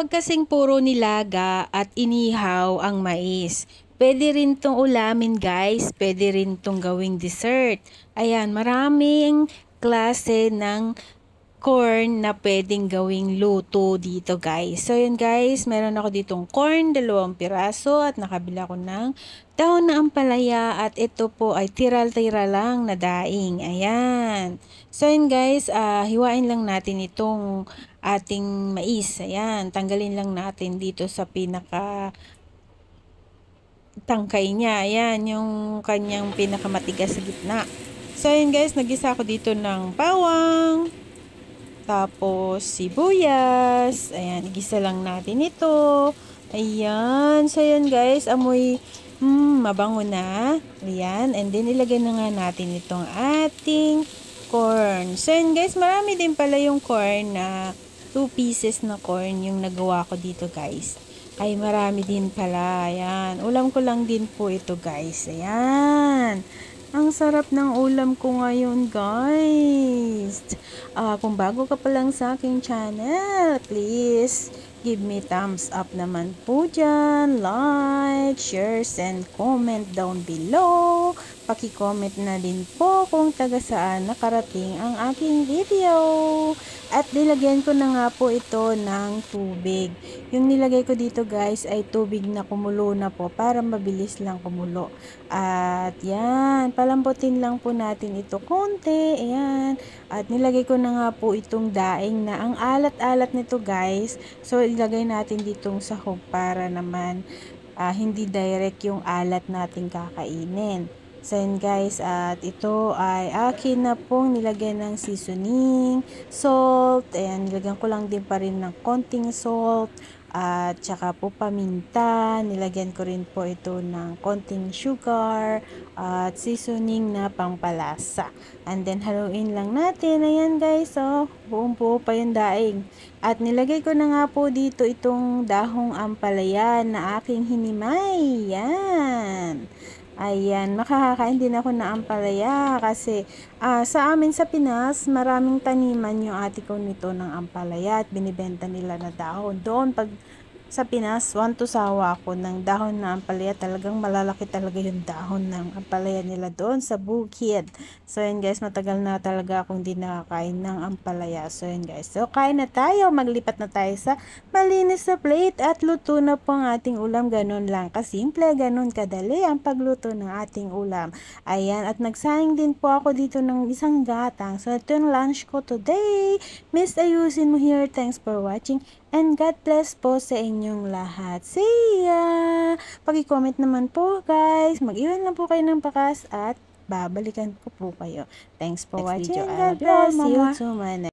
Wag kasing puro nilaga at inihaw ang mais. Pwede rin tong ulamin guys, pwede rin tong gawing dessert. Ayan, maraming klase ng corn na pwedeng gawing luto dito guys. So yun guys, meron ako ditong corn, 2 piraso at nakabila ko ng dahon na ampalaya at ito po ay tiral-tira lang na daing. Ayan. So yun guys, hiwain lang natin itong ating mais. Ayan, tanggalin lang natin dito sa pinaka tangkay niya. Ayan, yung kanyang pinakamatigas sa gitna. So yun guys, nagisa ako dito ng bawang. Tapos, sibuyas. Ayan, igisa lang natin ito. Ayan. So, yan guys. Amoy, mabango na. Ayan. And then, ilagay na nga natin itong ating corn. So, yan guys. Marami din pala yung corn na 2 pieces na corn yung nagawa ko dito guys. Ay, marami din pala. Ayan. Ulam ko lang din po ito guys. Ayan. Ang sarap ng ulam ko ngayon, guys. Kung bago ka pa lang sa aking channel, please give me thumbs up naman po dyan. Like, share, and comment down below. Paki-comment na din po kung taga saan nakarating ang aking video. At nilagyan ko na nga po ito ng tubig. Yung nilagay ko dito guys ay tubig na kumulo na po para mabilis lang kumulo. At yan, palambutin lang po natin ito konti. Ayan. At nilagay ko na nga po itong daing na ang alat-alat nito guys. So ilagay natin ditong sahog para naman hindi direct yung alat natin kakainin. So yun guys, at ito ay akin na pong nilagyan ng seasoning, salt, ayan, nilagyan ko lang din pa rin ng konting salt, at saka po paminta, nilagyan ko rin po ito ng konting sugar, at seasoning na pangpalasa. And then haluin lang natin, ayan guys, so buong buo pa yung daing. At nilagay ko na nga po dito itong dahong ampalaya na aking hinimay, yan. Ayan, makakakain din ako na ampalaya kasi sa amin sa Pinas, maraming taniman yung ate ko nito ng ampalaya at binibenta nila na dahon. Doon pag sa Pinas, sawa ako ng dahon na ampalaya. Talagang malalaki talaga yung dahon ng ampalaya nila doon sa bukid. So yun guys, matagal na talaga akong di nakakain ng ampalaya. So yun guys, so kain na tayo. Maglipat na tayo sa malinis na plate at luto na po ang ating ulam. Ganun lang kasimple, ganun kadali ang pagluto ng ating ulam. Ayan, at nagsaing din po ako dito ng isang gatang. So ito yung lunch ko today. Miss, ayusin mo here. Thanks for watching. And God bless po sa inyong lahat. See ya! Pag-comment naman po guys. Mag-iwan lang po kayo ng bakas at babalikan ko po kayo. Thanks for watching. God bless you.